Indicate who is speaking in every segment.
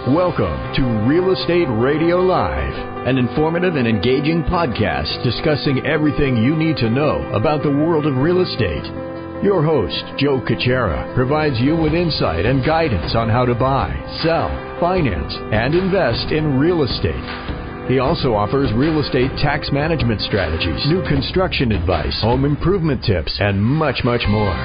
Speaker 1: Welcome to Real Estate Radio Live, an informative and engaging podcast discussing everything you need to know about the world of real estate. Your host, Joe Kuchera, provides you with insight and guidance on how to buy, sell, finance, and invest in real estate. He also offers real estate tax management strategies, new construction advice, home improvement tips, and much, much more.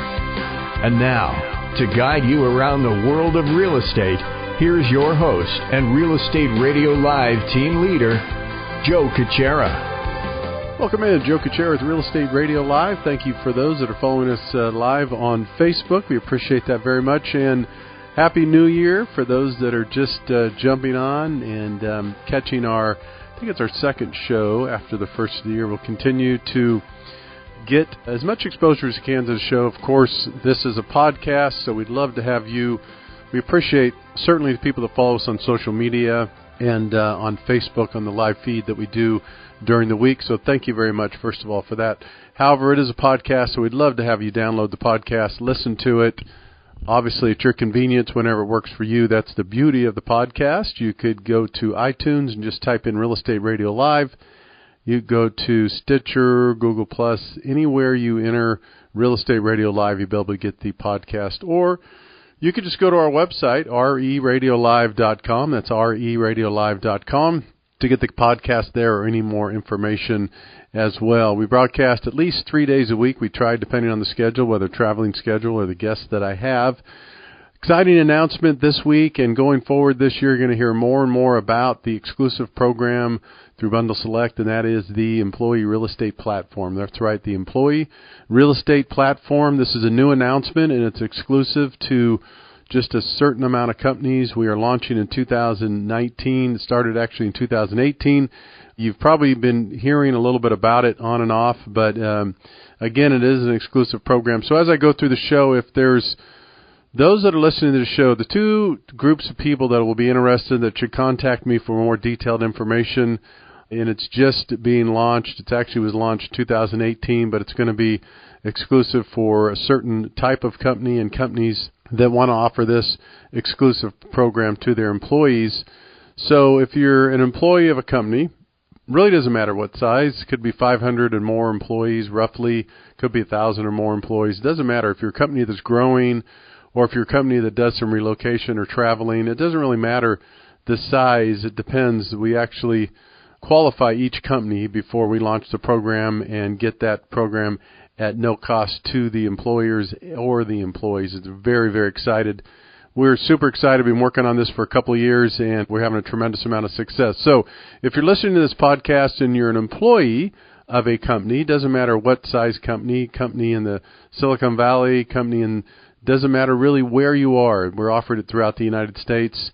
Speaker 1: And now, to guide you around the world of real estate, here's your host and Real Estate Radio Live team leader, Joe Kuchera.
Speaker 2: Welcome in, Joe Kuchera with Real Estate Radio Live. Thank you for those that are following us live on Facebook. We appreciate that very much. And Happy New Year for those that are just jumping on and catching our, I think it's our second show after the first of the year. We'll continue to get as much exposure as we can to the show. Of course, this is a podcast, so we'd love to have you. We appreciate certainly the people that follow us on social media and on Facebook on the live feed that we do during the week. So thank you very much, first of all, for that. However, it is a podcast, so we'd love to have you download the podcast, listen to it. Obviously, at your convenience, whenever it works for you. That's the beauty of the podcast. You could go to iTunes and just type in Real Estate Radio Live. You go to Stitcher, Google+, anywhere you enter Real Estate Radio Live, you'll be able to get the podcast. Or you could just go to our website, RERL-1593-The.com. That's RERL-1593-The.com to get the podcast there or any more information as well. We broadcast at least 3 days a week. We try, depending on the schedule, whether traveling schedule or the guests that I have. Exciting announcement this week and going forward this year, you're going to hear more and more about the exclusive program through Bundle Select, and that is the Employee Real Estate Platform. That's right, the Employee Real Estate Platform. This is a new announcement, and it's exclusive to just a certain amount of companies. We are launching in 2019. It started actually in 2018. You've probably been hearing a little bit about it on and off, but again, it is an exclusive program. So as I go through the show, if there's those that are listening to the show, the two groups of people that will be interested that should contact me for more detailed information, and it's just being launched. It actually was launched 2018, but it's going to be exclusive for a certain type of company and companies that want to offer this exclusive program to their employees. So if you're an employee of a company, really doesn't matter what size. It could be 500 and more employees, roughly. Could be 1,000 or more employees. It doesn't matter if you're a company that's growing or if you're a company that does some relocation or traveling. It doesn't really matter the size. It depends. We actually qualify each company before we launch the program and get that program at no cost to the employers or the employees. It's very, very excited. We're super excited. We've been working on this for a couple of years, and we're having a tremendous amount of success. So if you're listening to this podcast and you're an employee of a company, doesn't matter what size company in the Silicon Valley, doesn't matter really where you are. We're offered it throughout the United States.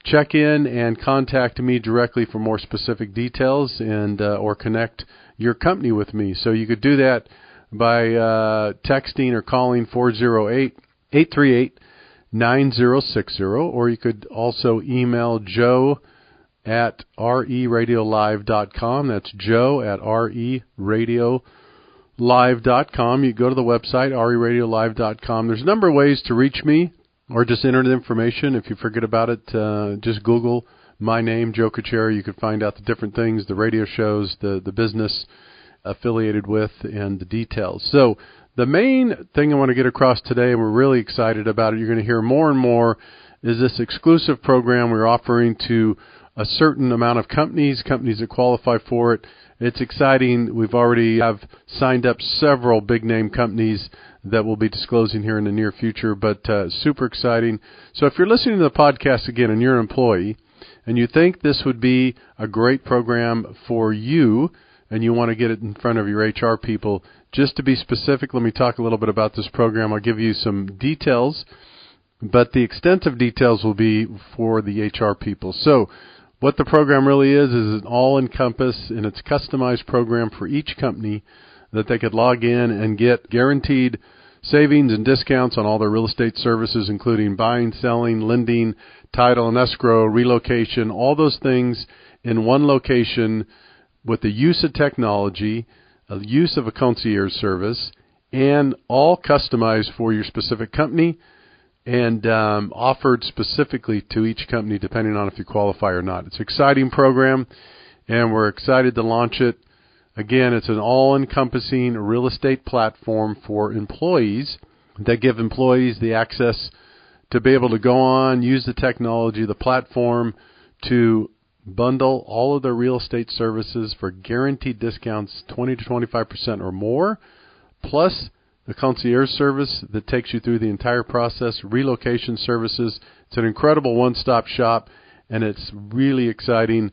Speaker 2: Check in and contact me directly for more specific details and or connect your company with me. So you could do that by texting or calling 408-838-9060, or you could also email Joe at RERadiolive.com. That's Joe at RERadiolive.com. You go to the website, RERadiolive.com. There's a number of ways to reach me, or just enter the information. If you forget about it, just Google my name, Joe Kuchera. You can find out the different things, the radio shows, the business affiliated with, and the details. So the main thing I want to get across today, and we're really excited about it, you're going to hear more and more, is this exclusive program we're offering to a certain amount of companies that qualify for it. It's exciting. We've already have signed up several big-name companies that we'll be disclosing here in the near future, but super exciting. So if you're listening to the podcast again and you're an employee and you think this would be a great program for you and you want to get it in front of your HR people, just to be specific, let me talk a little bit about this program. I'll give you some details, but the extensive details will be for the HR people. So what the program really is an all-encompass, and it's a customized program for each company that they could log in and get guaranteed savings and discounts on all their real estate services, including buying, selling, lending, title and escrow, relocation, all those things in one location with the use of technology, the use of a concierge service, and all customized for your specific company and offered specifically to each company depending on if you qualify or not. It's an exciting program, and we're excited to launch it. Again, it's an all-encompassing real estate platform for employees that give employees the access to be able to go on, use the technology, the platform to bundle all of their real estate services for guaranteed discounts, 20 to 25% or more, plus the concierge service that takes you through the entire process, relocation services. It's an incredible one-stop shop, and it's really exciting.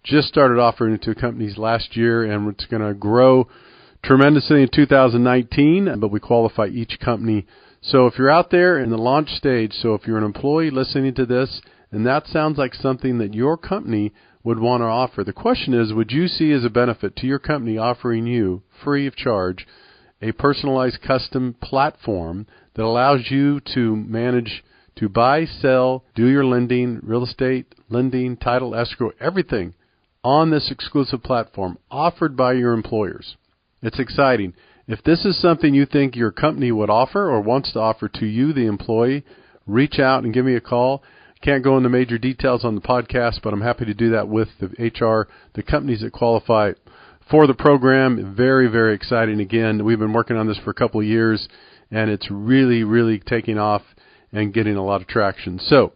Speaker 2: Just started offering it to companies last year, and it's going to grow tremendously in 2019, but we qualify each company. So if you're out there in the launch stage, so if you're an employee listening to this, and that sounds like something that your company would want to offer, the question is, would you see as a benefit to your company offering you, free of charge, a personalized custom platform that allows you to manage, to buy, sell, do your lending, real estate, lending, title, escrow, everything on this exclusive platform offered by your employers? It's exciting. If this is something you think your company would offer or wants to offer to you, the employee, reach out and give me a call. Can't go into major details on the podcast, but I'm happy to do that with the HR, the companies that qualify for the program. Very, very exciting. Again, we've been working on this for a couple of years, and it's really, really taking off and getting a lot of traction. So,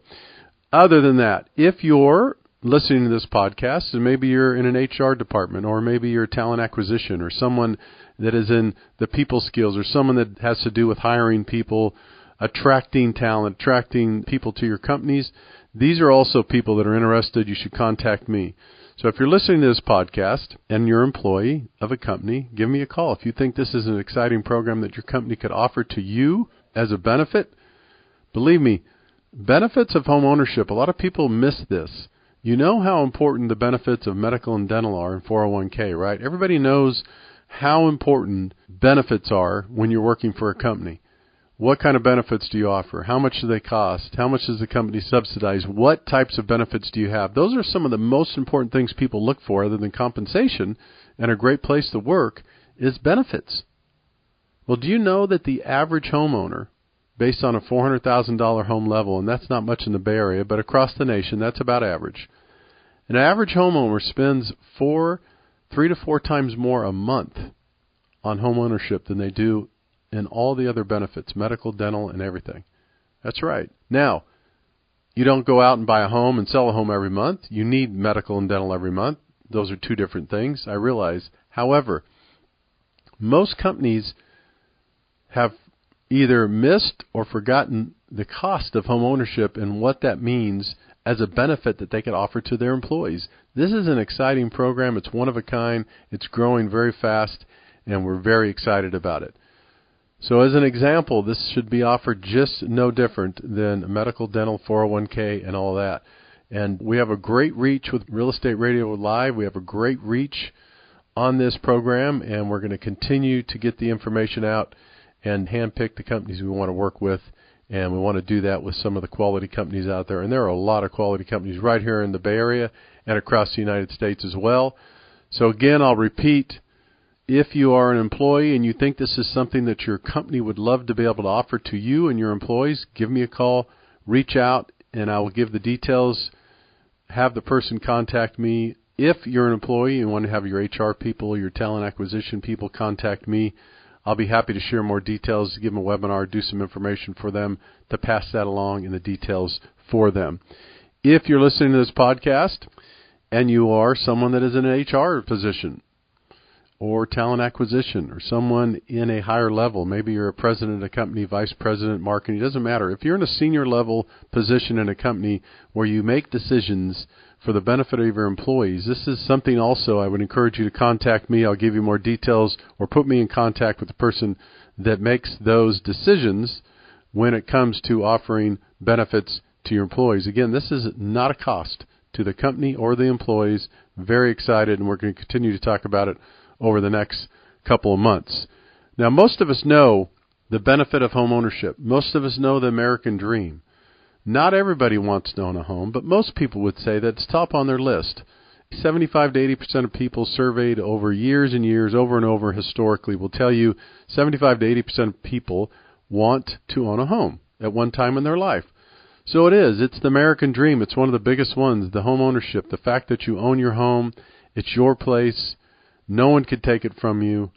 Speaker 2: other than that, if you're listening to this podcast, and maybe you're in an HR department, or maybe you're talent acquisition, or someone that is in the people skills, or someone that has to do with hiring people, attracting talent, attracting people to your companies, these are also people that are interested. You should contact me. So if you're listening to this podcast and you're an employee of a company, give me a call. If you think this is an exciting program that your company could offer to you as a benefit, believe me, benefits of home ownership, a lot of people miss this. You know how important the benefits of medical and dental are in 401k, right? Everybody knows how important benefits are when you're working for a company. What kind of benefits do you offer? How much do they cost? How much does the company subsidize? What types of benefits do you have? Those are some of the most important things people look for other than compensation, and a great place to work is benefits. Well, do you know that the average homeowner, based on a $400,000 home level, and that's not much in the Bay Area, but across the nation, that's about average. An average homeowner spends 3 to 4 times more a month on home ownership than they do in all the other benefits, medical, dental, and everything. That's right. Now, you don't go out and buy a home and sell a home every month. You need medical and dental every month. Those are two different things, I realize. However, most companies have either missed or forgotten the cost of home ownership and what that means as a benefit that they could offer to their employees. This is an exciting program. It's one of a kind. It's growing very fast, and we're very excited about it. So as an example, this should be offered just no different than medical, dental, 401k, and all that. And we have a great reach with Real Estate Radio Live. We have a great reach on this program, and we're going to continue to get the information out and handpick the companies we want to work with. And we want to do that with some of the quality companies out there. And there are a lot of quality companies right here in the Bay Area and across the United States as well. So again, I'll repeat, if you are an employee and you think this is something that your company would love to be able to offer to you and your employees, give me a call, reach out, and I will give the details. Have the person contact me. If you're an employee and want to have your HR people, your talent acquisition people contact me, I'll be happy to share more details, give them a webinar, do some information for them to pass that along in the details for them. If you're listening to this podcast and you are someone that is in an HR position or talent acquisition or someone in a higher level, maybe you're a president of a company, vice president, marketing, it doesn't matter. If you're in a senior level position in a company where you make decisions for the benefit of your employees, this is something also I would encourage you to contact me. I'll give you more details, or put me in contact with the person that makes those decisions when it comes to offering benefits to your employees. Again, this is not a cost to the company or the employees. Very excited, and we're going to continue to talk about it over the next couple of months. Now, most of us know the benefit of home ownership. Most of us know the American dream. Not everybody wants to own a home, but most people would say that it's top on their list. 75 to 80% of people surveyed over years and years, over and over historically, will tell you 75 to 80% of people want to own a home. at one time in their life. So it is. It's the American dream. It's one of the biggest ones, the home ownership, the fact that you own your home. It's your place. No one could take it from you.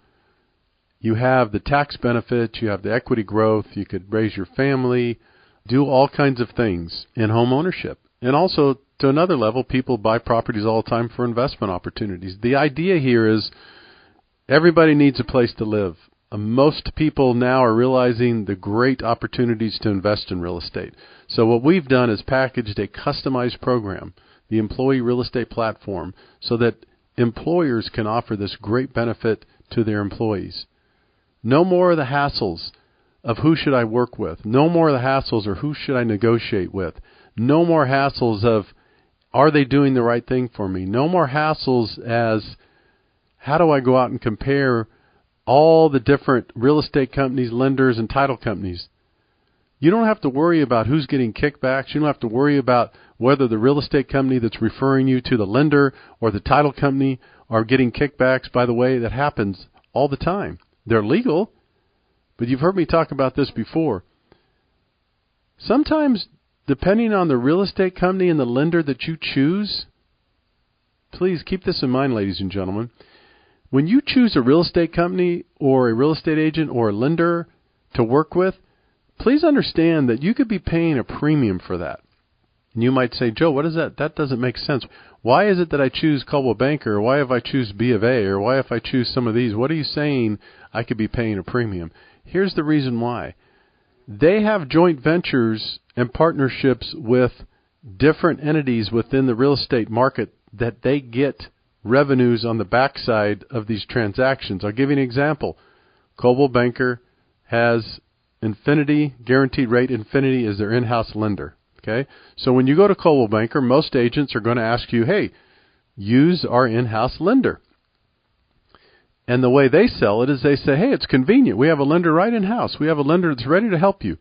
Speaker 2: You have the tax benefits. You have the equity growth. You could raise your family, do all kinds of things in home ownership. And also, to another level, people buy properties all the time for investment opportunities. The idea here is everybody needs a place to live. Most people now are realizing the great opportunities to invest in real estate. So what we've done is packaged a customized program, the Employee Real Estate Platform, so that employers can offer this great benefit to their employees. No more of the hassles of who should I work with. No more of the hassles or who should I negotiate with. No more hassles of are they doing the right thing for me. No more hassles as how do I go out and compare all the different real estate companies, lenders, and title companies. You don't have to worry about who's getting kickbacks. You don't have to worry about whether the real estate company that's referring you to the lender or the title company are getting kickbacks. By the way, that happens all the time. They're legal, but you've heard me talk about this before. Sometimes, depending on the real estate company and the lender that you choose, please keep this in mind, ladies and gentlemen. When you choose a real estate company or a real estate agent or a lender to work with, please understand that you could be paying a premium for that. And you might say, Joe, what is that? That doesn't make sense. Why is it that I choose Coldwell Banker? Or why if I choose B of A? Or why if I choose some of these? What are you saying I could be paying a premium? Here's the reason why. They have joint ventures and partnerships with different entities within the real estate market that they get revenues on the backside of these transactions. I'll give you an example. Coldwell Banker has Infinity, guaranteed rate Infinity is their in-house lender. Okay, so when you go to Coldwell Banker, most agents are going to ask you, hey, use our in-house lender. And the way they sell it is they say, hey, it's convenient. We have a lender right in-house. We have a lender that's ready to help you.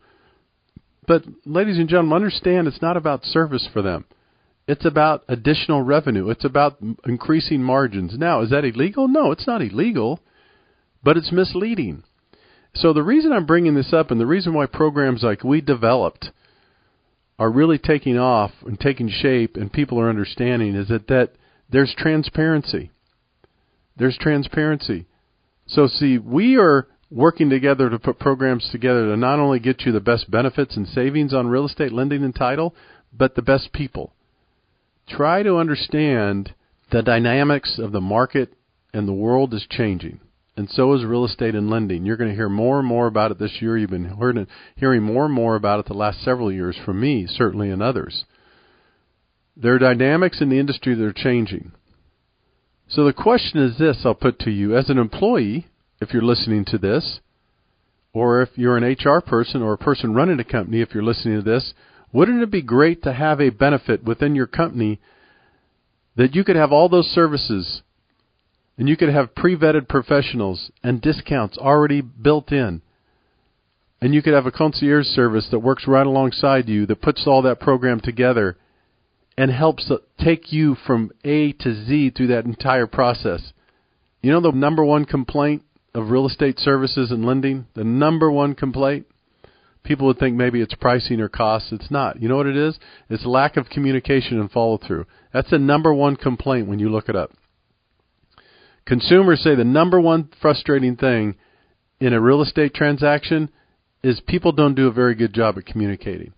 Speaker 2: But ladies and gentlemen, understand it's not about service for them. It's about additional revenue. It's about increasing margins. Now, is that illegal? No, it's not illegal, but it's misleading. So the reason I'm bringing this up and the reason why programs like we developed are really taking off and taking shape and people are understanding is that there's transparency. There's transparency. So see, we are working together to put programs together to not only get you the best benefits and savings on real estate lending and title, but the best people. Try to understand the dynamics of the market and the world is changing. And so is real estate and lending. You're going to hear more and more about it this year. You've been hearing more and more about it the last several years from me, certainly, and others. There are dynamics in the industry that are changing. So the question is this I'll put to you. As an employee, if you're listening to this, or if you're an HR person or a person running a company, if you're listening to this, wouldn't it be great to have a benefit within your company that you could have all those services and you could have pre-vetted professionals and discounts already built in. And you could have a concierge service that works right alongside you that puts all that program together and helps take you from A to Z through that entire process. You know the number one complaint of real estate services and lending? The number one complaint? People would think maybe it's pricing or cost. It's not. You know what it is? It's lack of communication and follow-through. That's the number one complaint when you look it up. Consumers say the number one frustrating thing in a real estate transaction is people don't do a very good job at communicating,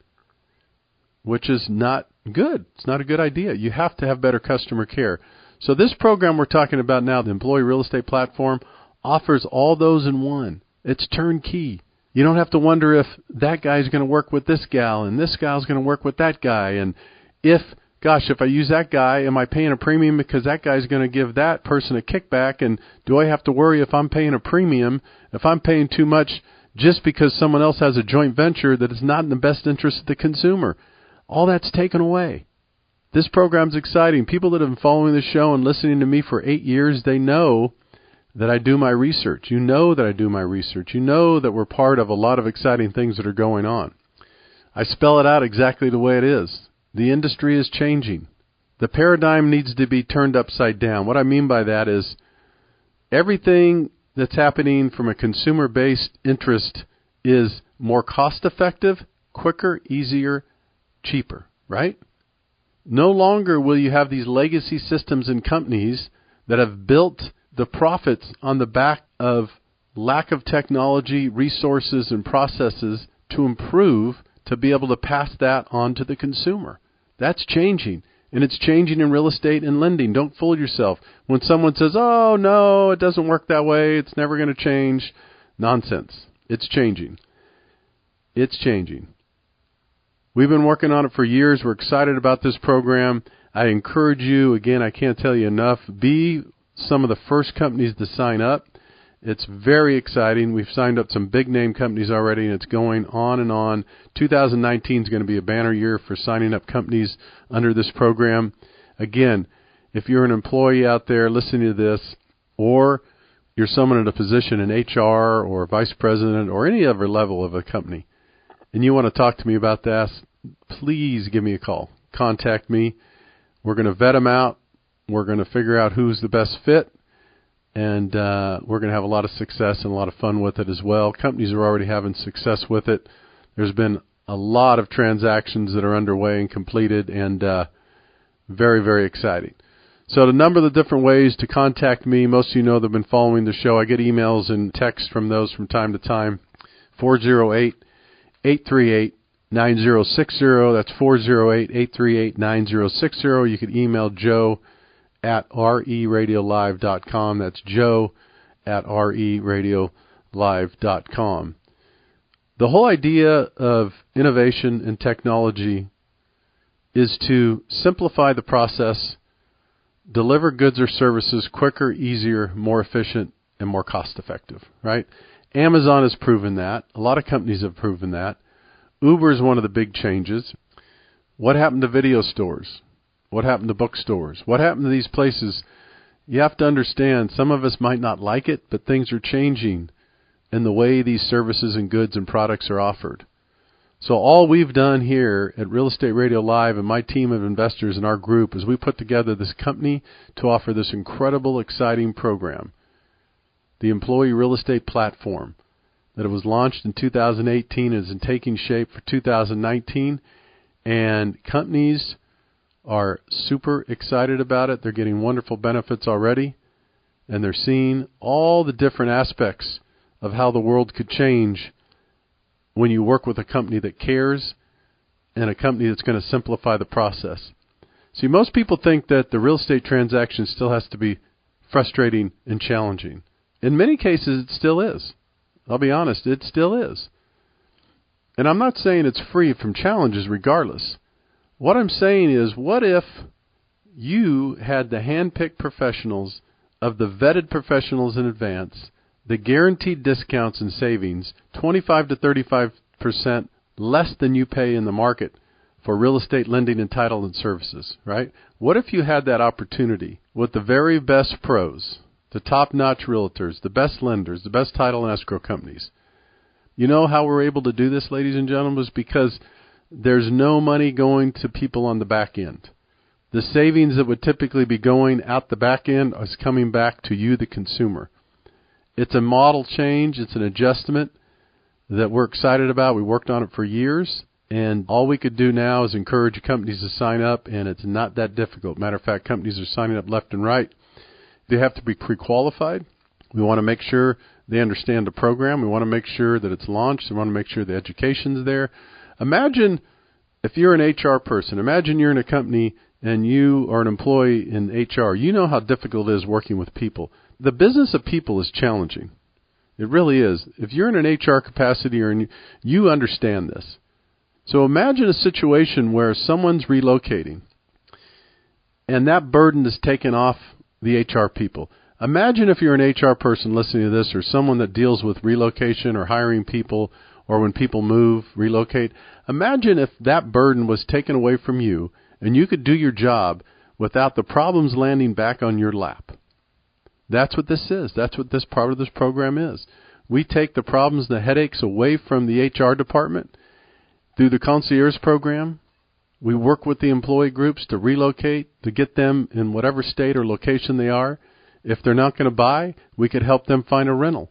Speaker 2: which is not good. It's not a good idea. You have to have better customer care. So this program we're talking about now, the Employee Real Estate Platform, offers all those in one. It's turnkey. You don't have to wonder if that guy's going to work with this gal and this gal's going to work with that guy. And if I use that guy, am I paying a premium because that guy's going to give that person a kickback? And do I have to worry if I'm paying a premium, if I'm paying too much just because someone else has a joint venture that is not in the best interest of the consumer? All that's taken away. This program's exciting. People that have been following the show and listening to me for 8 years, they know that I do my research. You know that I do my research. You know that we're part of a lot of exciting things that are going on. I spell it out exactly the way it is. The industry is changing. The paradigm needs to be turned upside down. What I mean by that is everything that's happening from a consumer-based interest is more cost-effective, quicker, easier, cheaper, right? No longer will you have these legacy systems and companies that have built the profits on the back of lack of technology, resources, and processes to improve, to be able to pass that on to the consumer. That's changing, and it's changing in real estate and lending. Don't fool yourself. When someone says, oh, no, it doesn't work that way, it's never going to change, nonsense. It's changing. It's changing. We've been working on it for years. We're excited about this program. I encourage you, again, I can't tell you enough, be some of the first companies to sign up. It's very exciting. We've signed up some big-name companies already, and it's going on and on. 2019 is going to be a banner year for signing up companies under this program. Again, if you're an employee out there listening to this, or you're someone in a position in HR or vice president or any other level of a company, and you want to talk to me about this, please give me a call. Contact me. We're going to vet them out. We're going to figure out who's the best fit. And we're going to have a lot of success and a lot of fun with it as well. Companies are already having success with it. There's been a lot of transactions that are underway and completed, and very, very exciting. So the number of the different ways to contact me, most of you know that have been following the show. I get emails and texts from those from time to time. 408-838-9060. That's 408-838-9060. You can email Joe at RERadiolive.com. That's Joe at RERadiolive.com. The whole idea of innovation and technology is to simplify the process, deliver goods or services quicker, easier, more efficient, and more cost-effective, right? Amazon has proven that. A lot of companies have proven that. Uber is one of the big changes. What happened to video stores? What happened to bookstores? What happened to these places? You have to understand, some of us might not like it, but things are changing in the way these services and goods and products are offered. So all we've done here at Real Estate Radio Live and my team of investors in our group is we put together this company to offer this incredible, exciting program, the Employee Real Estate Platform, that it was launched in 2018 and is taking shape for 2019, and companies are super excited about it. They're getting wonderful benefits already, and they're seeing all the different aspects of how the world could change when you work with a company that cares and a company that's going to simplify the process. See, most people think that the real estate transaction still has to be frustrating and challenging. In many cases, it still is. I'll be honest, it still is. And I'm not saying it's free from challenges regardless. What I'm saying is, what if you had the hand-picked professionals of the vetted professionals in advance, the guaranteed discounts and savings, 25 to 35% less than you pay in the market for real estate lending and title and services, right? What if you had that opportunity with the very best pros, the top-notch realtors, the best lenders, the best title and escrow companies? You know how we're able to do this, ladies and gentlemen, was because there's no money going to people on the back end. The savings that would typically be going out the back end is coming back to you, the consumer. It's a model change. It's an adjustment that we're excited about. We worked on it for years, and all we could do now is encourage companies to sign up, and it's not that difficult. Matter of fact, companies are signing up left and right. They have to be pre-qualified. We want to make sure they understand the program. We want to make sure that it's launched. We want to make sure the education's there. Imagine if you're an HR person. Imagine you're in a company and you are an employee in HR. You know how difficult it is working with people. The business of people is challenging. It really is. If you're in an HR capacity, or you understand this. So imagine a situation where someone's relocating and that burden is taken off the HR people. Imagine if you're an HR person listening to this, or someone that deals with relocation or hiring people, or when people move, relocate. Imagine if that burden was taken away from you and you could do your job without the problems landing back on your lap. That's what this is. That's what this part of this program is. We take the problems, the headaches away from the HR department through the concierge program. We work with the employee groups to relocate, to get them in whatever state or location they are. If they're not going to buy, we could help them find a rental.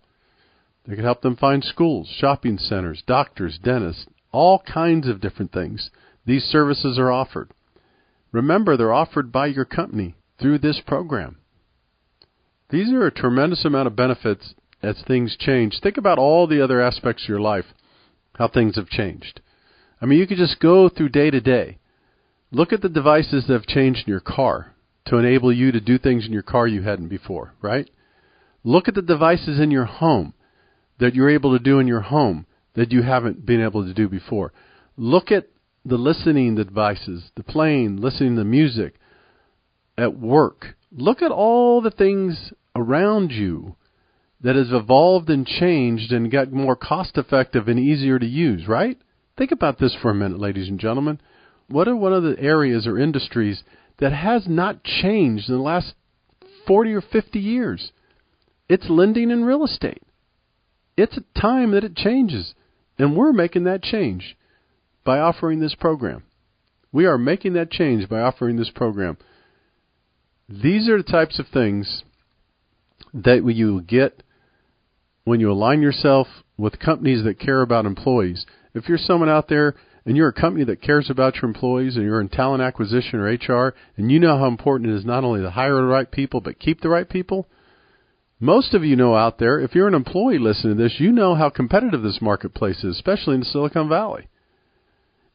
Speaker 2: They could help them find schools, shopping centers, doctors, dentists, all kinds of different things. These services are offered. Remember, they're offered by your company through this program. These are a tremendous amount of benefits as things change. Think about all the other aspects of your life, how things have changed. I mean, you could just go through day to day. Look at the devices that have changed in your car to enable you to do things in your car you hadn't before, right? Look at the devices in your home that you're able to do in your home that you haven't been able to do before. Look at the listening devices, the playing, listening to music at work. Look at all the things around you that has evolved and changed and got more cost-effective and easier to use, right? Think about this for a minute, ladies and gentlemen. What are one of the areas or industries that has not changed in the last 40 or 50 years? It's lending and real estate. It's a time that it changes, and we're making that change by offering this program. We are making that change by offering this program. These are the types of things that you get when you align yourself with companies that care about employees. If you're someone out there and you're a company that cares about your employees and you're in talent acquisition or HR, and you know how important it is not only to hire the right people but keep the right people, most of you know out there, if you're an employee listening to this, you know how competitive this marketplace is, especially in Silicon Valley.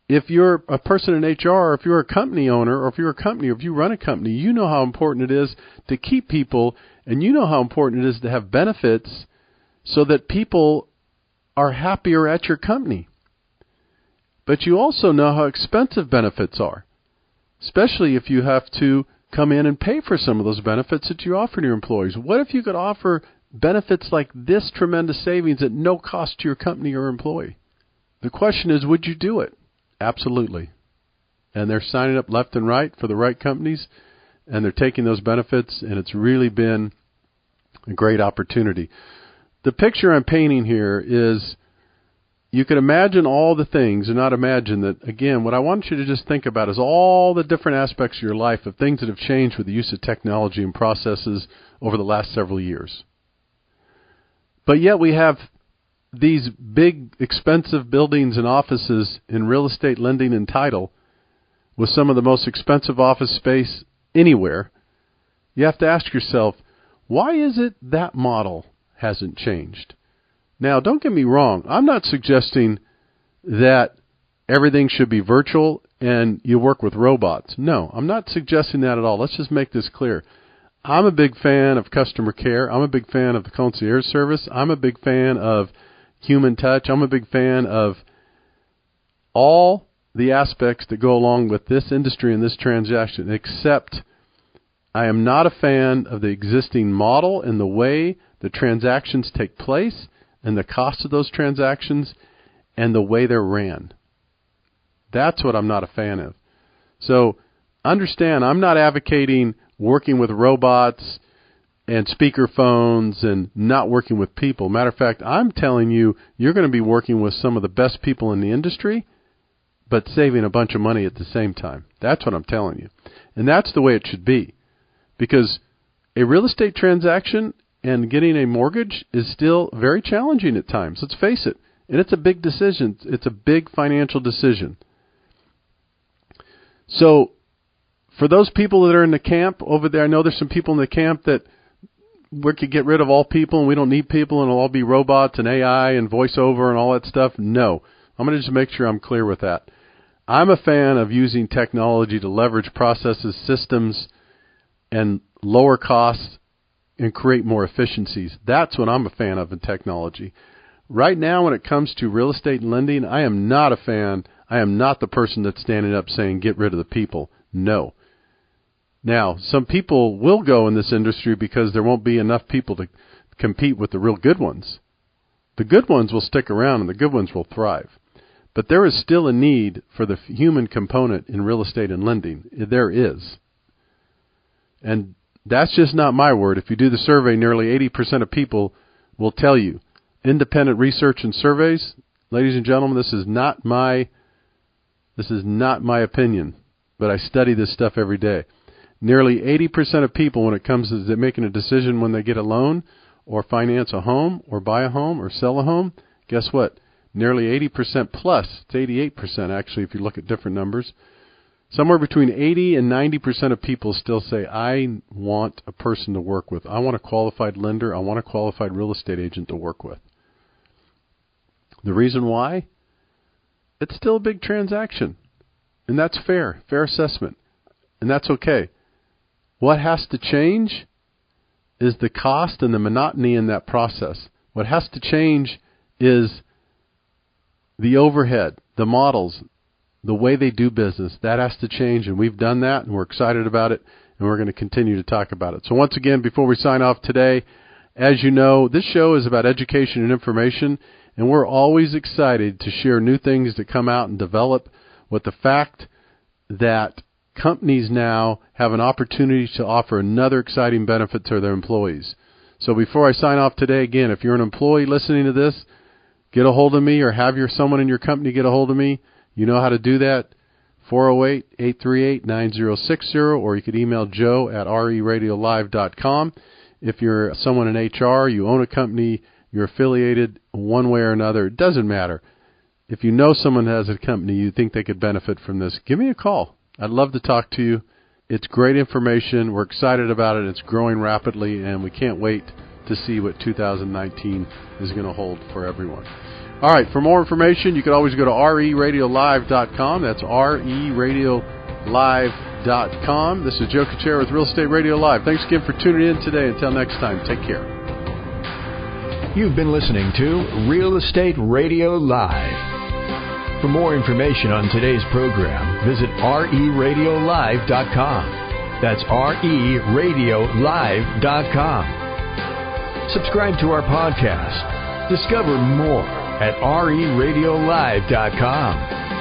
Speaker 2: If you're a person in HR, or if you're a company owner, or if you're a company, or if you run a company, you know how important it is to keep people, and you know how important it is to have benefits so that people are happier at your company. But you also know how expensive benefits are, especially if you have to come in and pay for some of those benefits that you offer to your employees. What if you could offer benefits like this tremendous savings at no cost to your company or employee? The question is, would you do it? Absolutely. And they're signing up left and right for the right companies, and they're taking those benefits, and it's really been a great opportunity. The picture I'm painting here is, you can imagine all the things and not imagine that, again, what I want you to just think about is all the different aspects of your life of things that have changed with the use of technology and processes over the last several years. But yet we have these big, expensive buildings and offices in real estate lending and title with some of the most expensive office space anywhere. You have to ask yourself, why is it that model hasn't changed? Now, don't get me wrong. I'm not suggesting that everything should be virtual and you work with robots. No, I'm not suggesting that at all. Let's just make this clear. I'm a big fan of customer care. I'm a big fan of the concierge service. I'm a big fan of human touch. I'm a big fan of all the aspects that go along with this industry and this transaction, except I am not a fan of the existing model and the way the transactions take place and the cost of those transactions and the way they're ran. That's what I'm not a fan of. So understand, I'm not advocating working with robots and speaker phones and not working with people. Matter of fact, I'm telling you, you're going to be working with some of the best people in the industry, but saving a bunch of money at the same time. That's what I'm telling you. And that's the way it should be. Because a real estate transaction and getting a mortgage is still very challenging at times. Let's face it. And it's a big decision. It's a big financial decision. So for those people that are in the camp over there, I know there's some people in the camp that we could get rid of all people and we don't need people and it'll all be robots and AI and voiceover and all that stuff. No. I'm going to just make sure I'm clear with that. I'm a fan of using technology to leverage processes, systems, and lower costs and create more efficiencies. That's what I'm a fan of in technology. Right now, when it comes to real estate and lending, I am not a fan. I am not the person that's standing up saying get rid of the people. No. Now, some people will go in this industry because there won't be enough people to compete with the real good ones. The good ones will stick around and the good ones will thrive. But there is still a need for the human component in real estate and lending. There is. And that's just not my word. If you do the survey, nearly 80% of people will tell you. Independent research and surveys, ladies and gentlemen, this is not my opinion, but I study this stuff every day. Nearly 80% of people, when it comes to making a decision when they get a loan or finance a home or buy a home or sell a home, guess what? nearly 80% plus. It's 88% actually if you look at different numbers. Somewhere between 80 and 90% of people still say, I want a person to work with. I want a qualified lender. I want a qualified real estate agent to work with. The reason why? It's still a big transaction. And that's fair assessment. And that's okay. What has to change is the cost and the monotony in that process. What has to change is the overhead, the models, the way they do business. That has to change, and we've done that, and we're excited about it, and we're going to continue to talk about it. So once again, before we sign off today, as you know, this show is about education and information, and we're always excited to share new things that come out and develop with the fact that companies now have an opportunity to offer another exciting benefit to their employees. So before I sign off today, again, if you're an employee listening to this, get a hold of me or have someone in your company get a hold of me. You know how to do that, 408-838-9060, or you could email Joe at RERL-1593-The. If you're someone in HR, you own a company, you're affiliated one way or another, it doesn't matter. If you know someone that has a company you think they could benefit from this, give me a call. I'd love to talk to you. It's great information. We're excited about it. It's growing rapidly, and we can't wait to see what 2019 is going to hold for everyone. All right, for more information, you can always go to RERadiolive.com. That's RERadiolive.com. This is Joe Kuchera with Real Estate Radio Live. Thanks again for tuning in today. Until next time, take care.
Speaker 1: You've been listening to Real Estate Radio Live. For more information on today's program, visit RERadiolive.com. That's RERadiolive.com. Subscribe to our podcast. Discover more at RERadiolive.com.